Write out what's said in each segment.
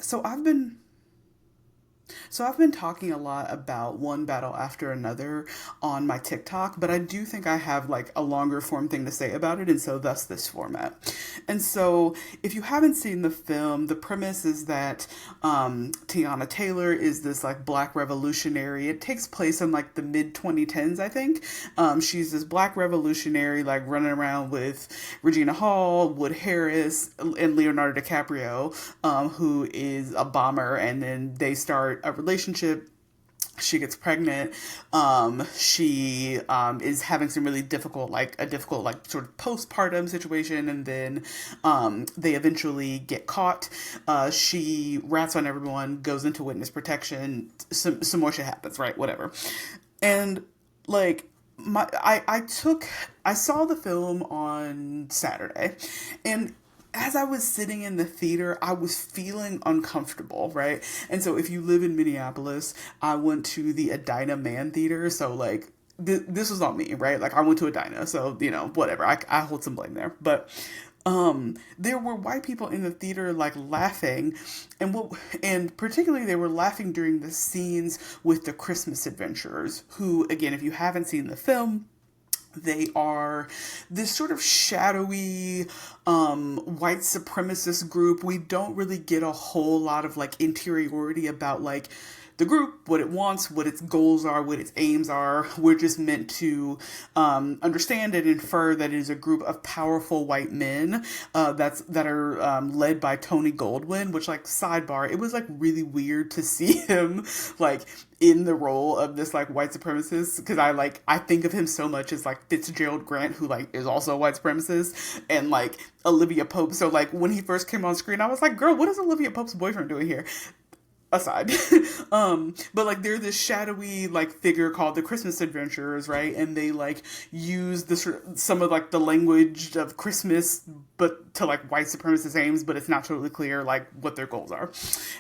So I've been So I've been talking a lot about one battle after another on my TikTok, but I do think I have like a longer form thing to say about it, and so thus this format. And so if you haven't seen the film, the premise is that Tiana Taylor is this like black revolutionary. It takes place in like the mid 2010s, I think. She's this black revolutionary like running around with Regina Hall, Wood Harris, and Leonardo DiCaprio, who is a bomber, and then they start a relationship. She gets pregnant. She is having some really difficult like sort of postpartum situation, and then they eventually get caught. She rats on everyone, goes into witness protection. Some more shit happens, right? Whatever. And like I saw the film on Saturday, and as I was sitting in the theater, I was feeling uncomfortable, right? And so if you live in Minneapolis, I went to the Edina Man Theater. So like this was on me, right? Like I went to Edina, so whatever. I hold some blame there, but there were white people in the theater like laughing, and particularly they were laughing during the scenes with the Christmas adventurers, who again, if you haven't seen the film, they are this sort of shadowy white supremacist group. We don't really get a whole lot of like interiority about like the group, what it wants, what its goals are, what its aims are. We're just meant to understand and infer that it is a group of powerful white men that are led by Tony Goldwyn. Which, like, sidebar, it was like really weird to see him like in the role of this like white supremacist, because I think of him so much as like Fitzgerald Grant, who like is also a white supremacist, and like Olivia Pope. So like when he first came on screen, I was like, girl, what is Olivia Pope's boyfriend doing here? Aside. But like they're this shadowy like figure called the Christmas Adventurers, right? And they like use some of like the language of Christmas, but to like white supremacist aims, but it's not totally clear like what their goals are.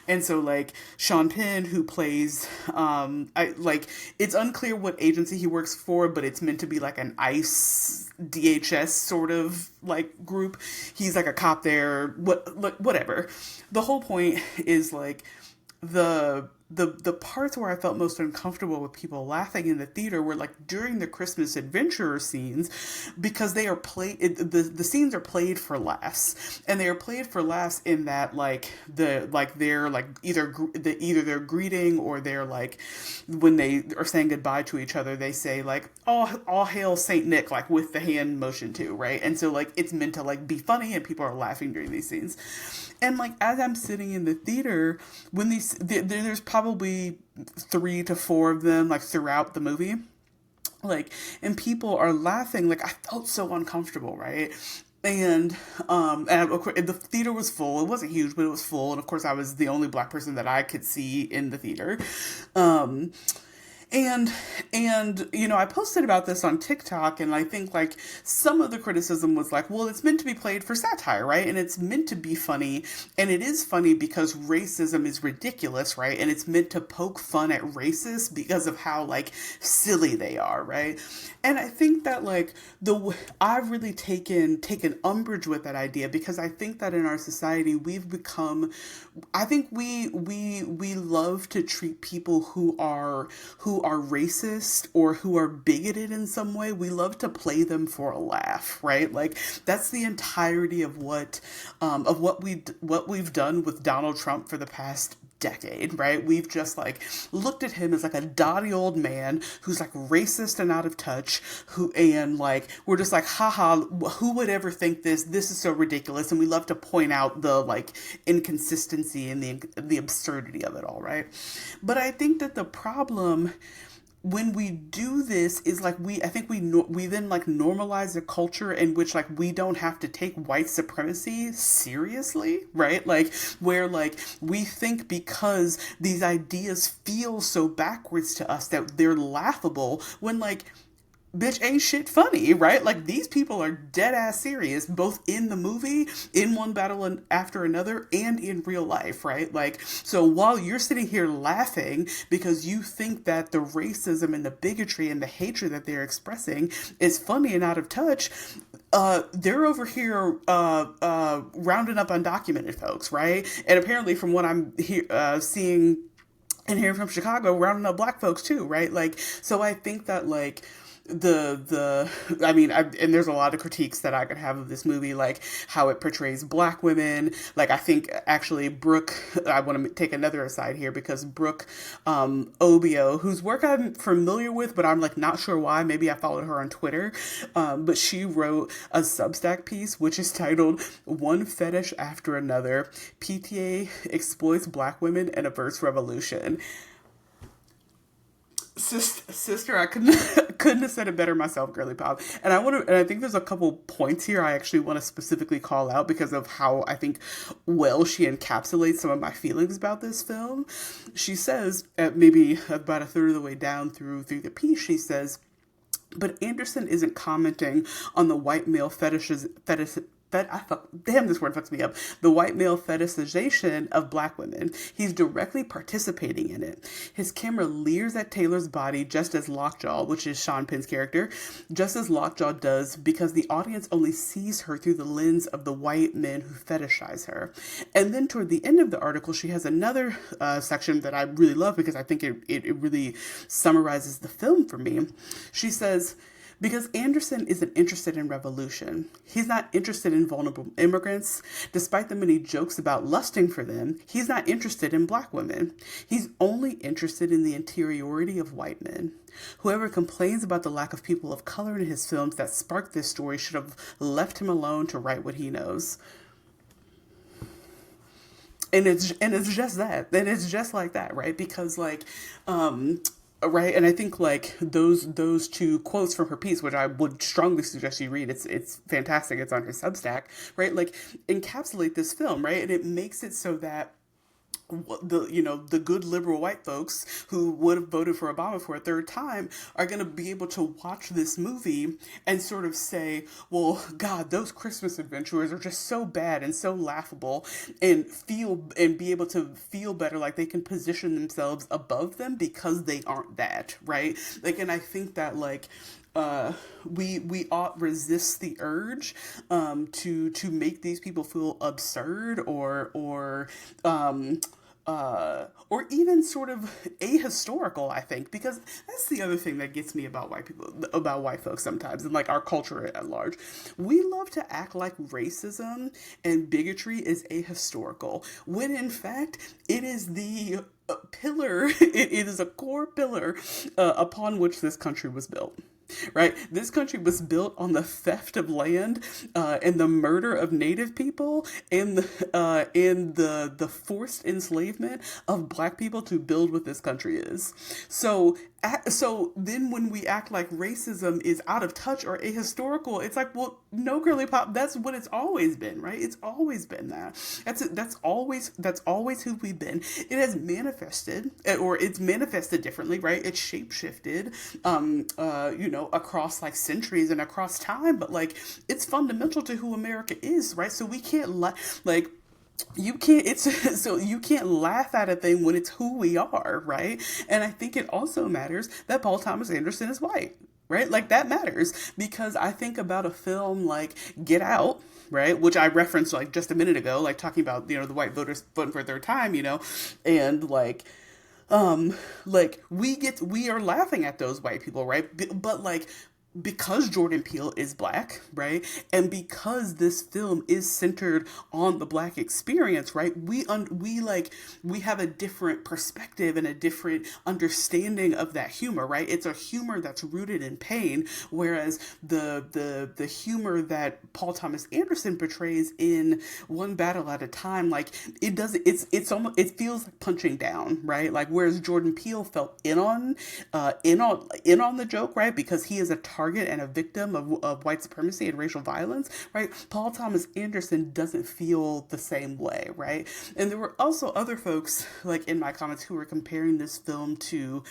And so like Sean Penn, who plays I like it's unclear what agency he works for, but it's meant to be like an ICE DHS sort of like group. He's like a cop there, whatever. The whole point is like the parts where I felt most uncomfortable with people laughing in the theater were like during the Christmas adventurer scenes, because they are the scenes are played for laughs, and they are played for laughs in that like they're like either they're greeting, or they're like when they are saying goodbye to each other, they say like all hail Saint Nick, like with the hand motion too, right? And so like it's meant to like be funny, and people are laughing during these scenes. And like as I'm sitting in the theater, when there's probably 3 to 4 of them like throughout the movie, like, and people are laughing, like I felt so uncomfortable, right? And of course the theater was full. It wasn't huge, but it was full, and of course I was the only black person that I could see in the theater. um and I posted about this on TikTok, and I think like some of the criticism was like, well, it's meant to be played for satire, right? And it's meant to be funny, and it is funny because racism is ridiculous, right? And it's meant to poke fun at racists because of how like silly they are, right? And I think that like I've really taken umbrage with that idea, because I think that in our society we've become, I think we love to treat people who are racist or who are bigoted in some way. We love to play them for a laugh, right? Like that's the entirety of what we've done with Donald Trump for the past decade, right? We've just like looked at him as like a dotty old man who's like racist and out of touch, and like we're just like, haha, who would ever think this? This is so ridiculous. And we love to point out the like inconsistency and the absurdity of it all, right? But I think that the problem when we do this is like I think we then like normalize a culture in which like we don't have to take white supremacy seriously, right? Like where like we think because these ideas feel so backwards to us that they're laughable, when like bitch, ain't shit funny, right? Like, these people are dead ass serious, both in the movie, in one battle and after another, and in real life, right? Like, so while you're sitting here laughing because you think that the racism and the bigotry and the hatred that they're expressing is funny and out of touch, they're over here rounding up undocumented folks, right? And apparently, from what I'm seeing and hearing from Chicago, rounding up black folks too, right? Like, so I think that, like, I mean, and there's a lot of critiques that I could have of this movie, like how it portrays black women. Like, I think actually Brooke, I want to take another aside here, because Brooke Obio, whose work I'm familiar with, but I'm like not sure why. Maybe I followed her on Twitter, but she wrote a Substack piece which is titled "One Fetish After Another: PTA Exploits Black Women and Averts Revolution." Sister, I couldn't have said it better myself, girly pop. And I think there's a couple points here I actually want to specifically call out because of how I think well she encapsulates some of my feelings about this film. She says, at maybe about a third of the way down through the piece, she says, "But Anderson isn't commenting on the white male damn, this word fucks me up. The white male fetishization of black women. He's directly participating in it. His camera leers at Taylor's body just as Lockjaw, which is Sean Penn's character, just as Lockjaw does, because the audience only sees her through the lens of the white men who fetishize her." And then toward the end of the article, she has another section that I really love because I think it really summarizes the film for me. She says, "Because Anderson isn't interested in revolution. He's not interested in vulnerable immigrants. Despite the many jokes about lusting for them, he's not interested in black women. He's only interested in the interiority of white men. Whoever complains about the lack of people of color in his films that sparked this story should have left him alone to write what he knows." And it's just that. And it's just like that, right? Because, like, right, and I think, like, those two quotes from her piece, which I would strongly suggest you read, it's fantastic, it's on her Substack, right, like, encapsulate this film, right, and it makes it so that the good liberal white folks who would have voted for Obama for a third time are going to be able to watch this movie and sort of say, well, God, those Christmas adventurers are just so bad and so laughable, and be able to feel better, like they can position themselves above them because they aren't that, right? Like, and I think that, like, we ought resist the urge to make these people feel absurd or even sort of ahistorical, I think, because that's the other thing that gets me about white people, about white folks sometimes, and like our culture at large. We love to act like racism and bigotry is ahistorical, when in fact it is the pillar, it is a core pillar upon which this country was built. Right, this country was built on the theft of land and the murder of Native people and the forced enslavement of Black people to build what this country is. So then when we act like racism is out of touch or ahistorical, it's like, well, no, girly pop, that's what it's always been, right? It's always been that. That's always who we've been. It has manifested, or it's manifested differently, right? It's shapeshifted, across like centuries and across time, but like it's fundamental to who America is, right? So we can't you can't laugh at a thing when it's who we are, right? And I think it also matters that Paul Thomas Anderson is white, right? Like, that matters, because I think about a film like Get Out, right, which I referenced like just a minute ago, like talking about, the white voters voting for a third time, and we are laughing at those white people, right? But like, because Jordan Peele is Black, right, and because this film is centered on the Black experience, right, we have a different perspective and a different understanding of that humor, right? It's a humor that's rooted in pain, whereas the humor that Paul Thomas Anderson portrays in One Battle at a Time, like, it feels like punching down, right? Like, whereas Jordan Peele felt in on the joke, right, because he is a target and a victim of white supremacy and racial violence, right? Paul Thomas Anderson doesn't feel the same way, right? And there were also other folks, like in my comments, who were comparing this film to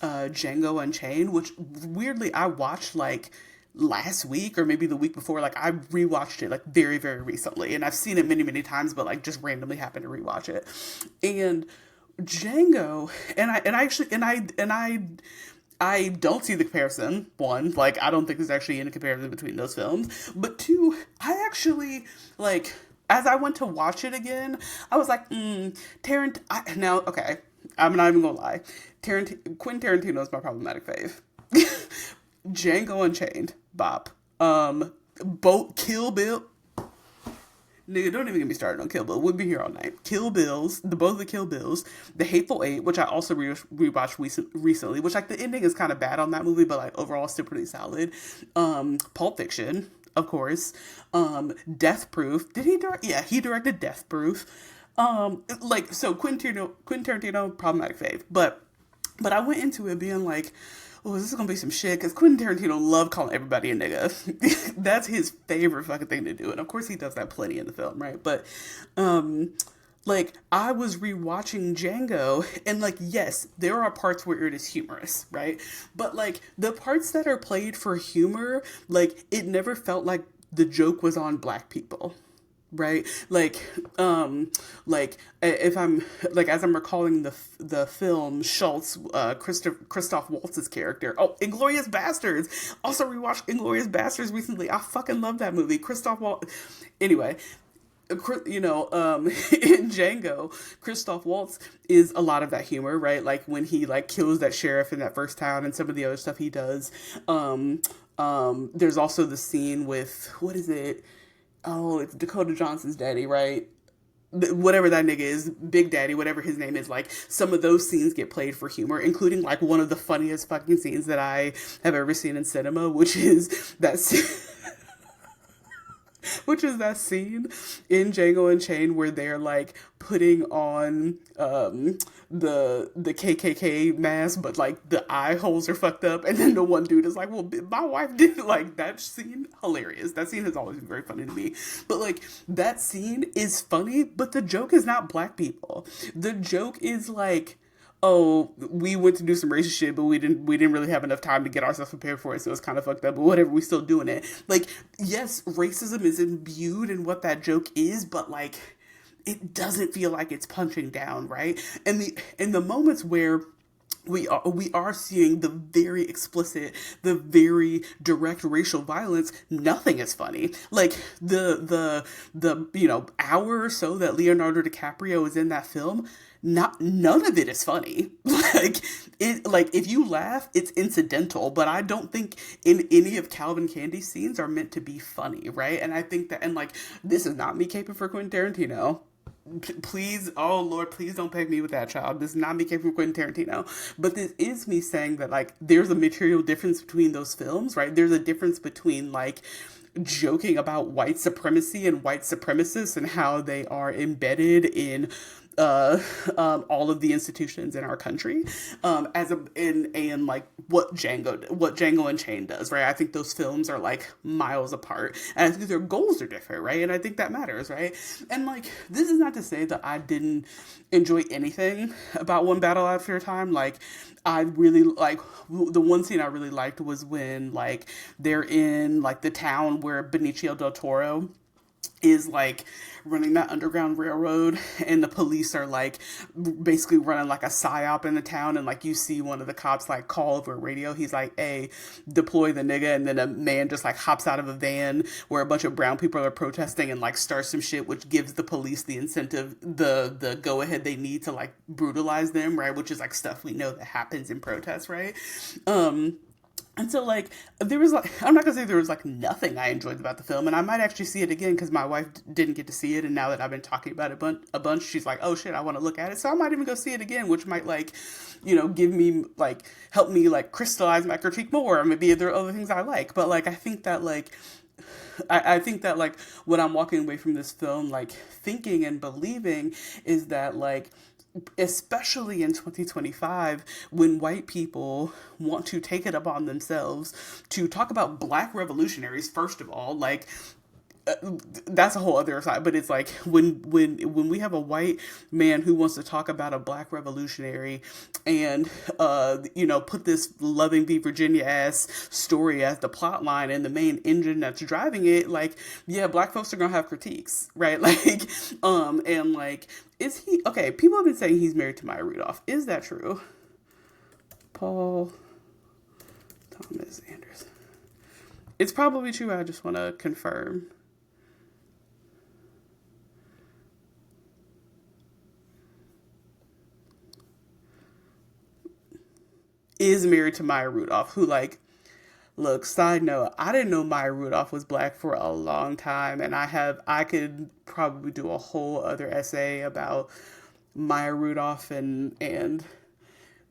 Django Unchained, which weirdly I watched like last week or maybe the week before. Like I rewatched it like very, very recently, and I've seen it many, many times, but like just randomly happened to rewatch it. And Django, and I actually I don't see the comparison. One, like I don't think there's actually any comparison between those films. But two, I actually like as I went to watch it again, I was like, now okay, I'm not even gonna lie, Quentin Tarantino is my problematic fave. Django Unchained, bop. Both Kill Bill. Nigga, don't even get me started on Kill Bill. We'll be here all night. Kill Bills, both the Kill Bills, The Hateful Eight, which I also rewatched recently, which like the ending is kind of bad on that movie, but like overall still pretty solid. Pulp Fiction, of course. Death Proof. Did he direct? Yeah, he directed Death Proof. Like so, Quentin Tarantino, problematic fave, but I went into it being like, oh, this is gonna be some shit because Quentin Tarantino loved calling everybody a nigga. That's his favorite fucking thing to do, and of course he does that plenty in the film, right? But, like I was rewatching Django, and like yes, there are parts where it is humorous, right? But like the parts that are played for humor, like it never felt like the joke was on black people, right? Like if I'm like as I'm recalling the film Schultz, Christoph Waltz's character. Oh, Inglorious Bastards. Also rewatched Inglorious Bastards recently. I fucking love that movie. Christoph Waltz. Anyway, you know, in Django, Christoph Waltz is a lot of that humor, right? Like when he like kills that sheriff in that first town and some of the other stuff he does. There's also the scene with what is it? Oh, it's Dakota Johnson's daddy, right? Whatever that nigga is, Big Daddy, whatever his name is, like some of those scenes get played for humor, including like one of the funniest fucking scenes that I have ever seen in cinema, which is that scene. Which is that scene in Django Unchained where they're like putting on the KKK mask, but like the eye holes are fucked up, and then the one dude is like, "Well, my wife didn't." Like that scene, hilarious. That scene has always been very funny to me. But like that scene is funny, but the joke is not black people. The joke is like, oh, we went to do some racist shit, but we didn't really have enough time to get ourselves prepared for it, so it's kind of fucked up. But whatever, we still doing it. Like, yes, racism is imbued in what that joke is, but like, it doesn't feel like it's punching down, right? And the moments where we are seeing the very explicit, the very direct racial violence, nothing is funny. Like the hour or so that Leonardo DiCaprio is in that film, none of it is funny. Like if you laugh, it's incidental, but I don't think in any of Calvin Candy's scenes are meant to be funny, right? And I think that, and like, this is not me caping for Quentin Tarantino. Please, oh Lord, please don't peg me with that, child. This is not me caping for Quentin Tarantino. But this is me saying that like there's a material difference between those films, right? There's a difference between like joking about white supremacy and white supremacists and how they are embedded in all of the institutions in our country, and like what Django Unchained does, right? I think those films are like miles apart, and I think their goals are different, right? And I think that matters, right? And like, this is not to say that I didn't enjoy anything about One Battle After Time. Like, I really like the one scene I really liked was when like they're in like the town where Benicio del Toro is like running that underground railroad, and the police are like basically running like a psyop in the town, and like you see one of the cops like call over a radio, he's like, hey, deploy the nigga, and then a man just like hops out of a van where a bunch of brown people are protesting and like starts some shit, which gives the police the incentive, the go ahead they need to like brutalize them, right? Which is like stuff we know that happens in protests, right? And so, like, there was, like, I'm not going to say there was, like, nothing I enjoyed about the film, and I might actually see it again because my wife didn't get to see it, and now that I've been talking about it a bunch, she's like, oh, shit, I want to look at it, so I might even go see it again, which might, like, give me, like, help me, like, crystallize my critique more, or maybe there are other things I like, but, like, I think that, like, when I'm walking away from this film, like, thinking and believing is that, like, especially in 2025, when white people want to take it upon themselves to talk about black revolutionaries, first of all, like, that's a whole other side, but it's like when we have a white man who wants to talk about a black revolutionary and put this loving v Virginia ass story as the plot line and the main engine that's driving it, like, yeah, black folks are gonna have critiques, right? Like, and like, is he okay? People have been saying he's married to Maya Rudolph. Is that true? Paul Thomas Anderson. It's probably true. I just want to confirm. Is married to Maya Rudolph, who, like, look, side note, I didn't know Maya Rudolph was black for a long time, and I could probably do a whole other essay about Maya Rudolph and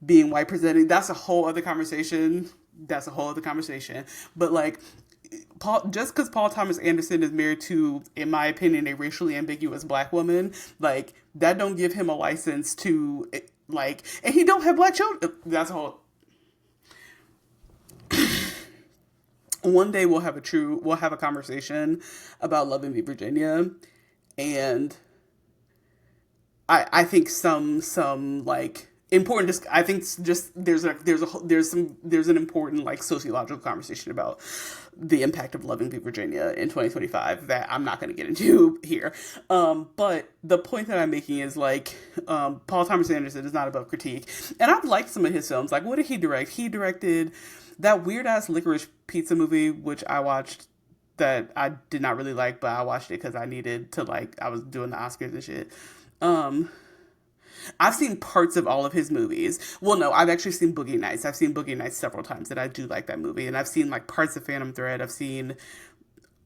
being white presenting. That's a whole other conversation. That's a whole other conversation. But like, just because Paul Thomas Anderson is married to, in my opinion, a racially ambiguous black woman, like, that don't give him a license to, like, and he don't have black children. That's a whole. One day we'll have a conversation about Love and Be Virginia, and I think some like important. I think just there's an important, like, sociological conversation about the impact of Love and Be Virginia in 2025 that I'm not going to get into here. But the point that I'm making is, like, Paul Thomas Anderson is not above critique, and I've liked some of his films. Like, what did he direct? He directed that weird ass Licorice Pizza movie, which I watched, that I did not really like, but I watched it because I needed to, like, I was doing the Oscars and shit. Um, I've seen parts of all of his movies. Well, no, I've actually seen Boogie Nights. I've seen Boogie Nights several times, and I do like that movie. And I've seen, like, parts of Phantom Thread. I've seen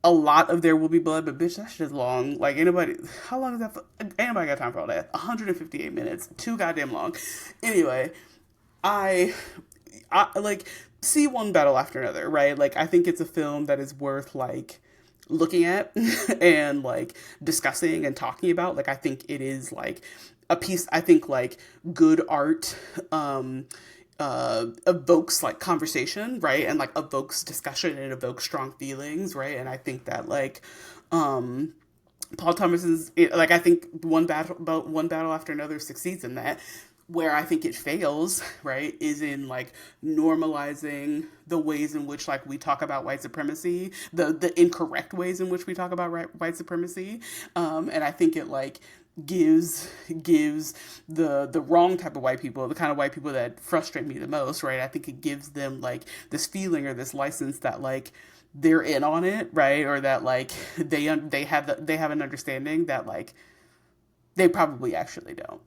a lot of There Will Be Blood, but bitch, that shit is long. Like, anybody, how long is that? Anybody got time for all that? 158 minutes, too goddamn long. Anyway, I like, see one battle after another, right? Like, I think it's a film that is worth, like, looking at and, like, discussing and talking about. Like, I think it is, like, a piece. I think, like, good art evokes, like, conversation, right? And, like, evokes discussion and evokes strong feelings, right? And I think that, like, Paul Thomas is, like, I think one battle after another succeeds in that. Where I think it fails, right, is in, like, normalizing the ways in which, like, we talk about white supremacy, the incorrect ways in which we talk about white supremacy, and I think it, like, gives the wrong type of white people, the kind of white people that frustrate me the most, right? I think it gives them, like, this feeling or this license that, like, they're in on it, right, or that, like, they have an understanding that, like, they probably actually don't.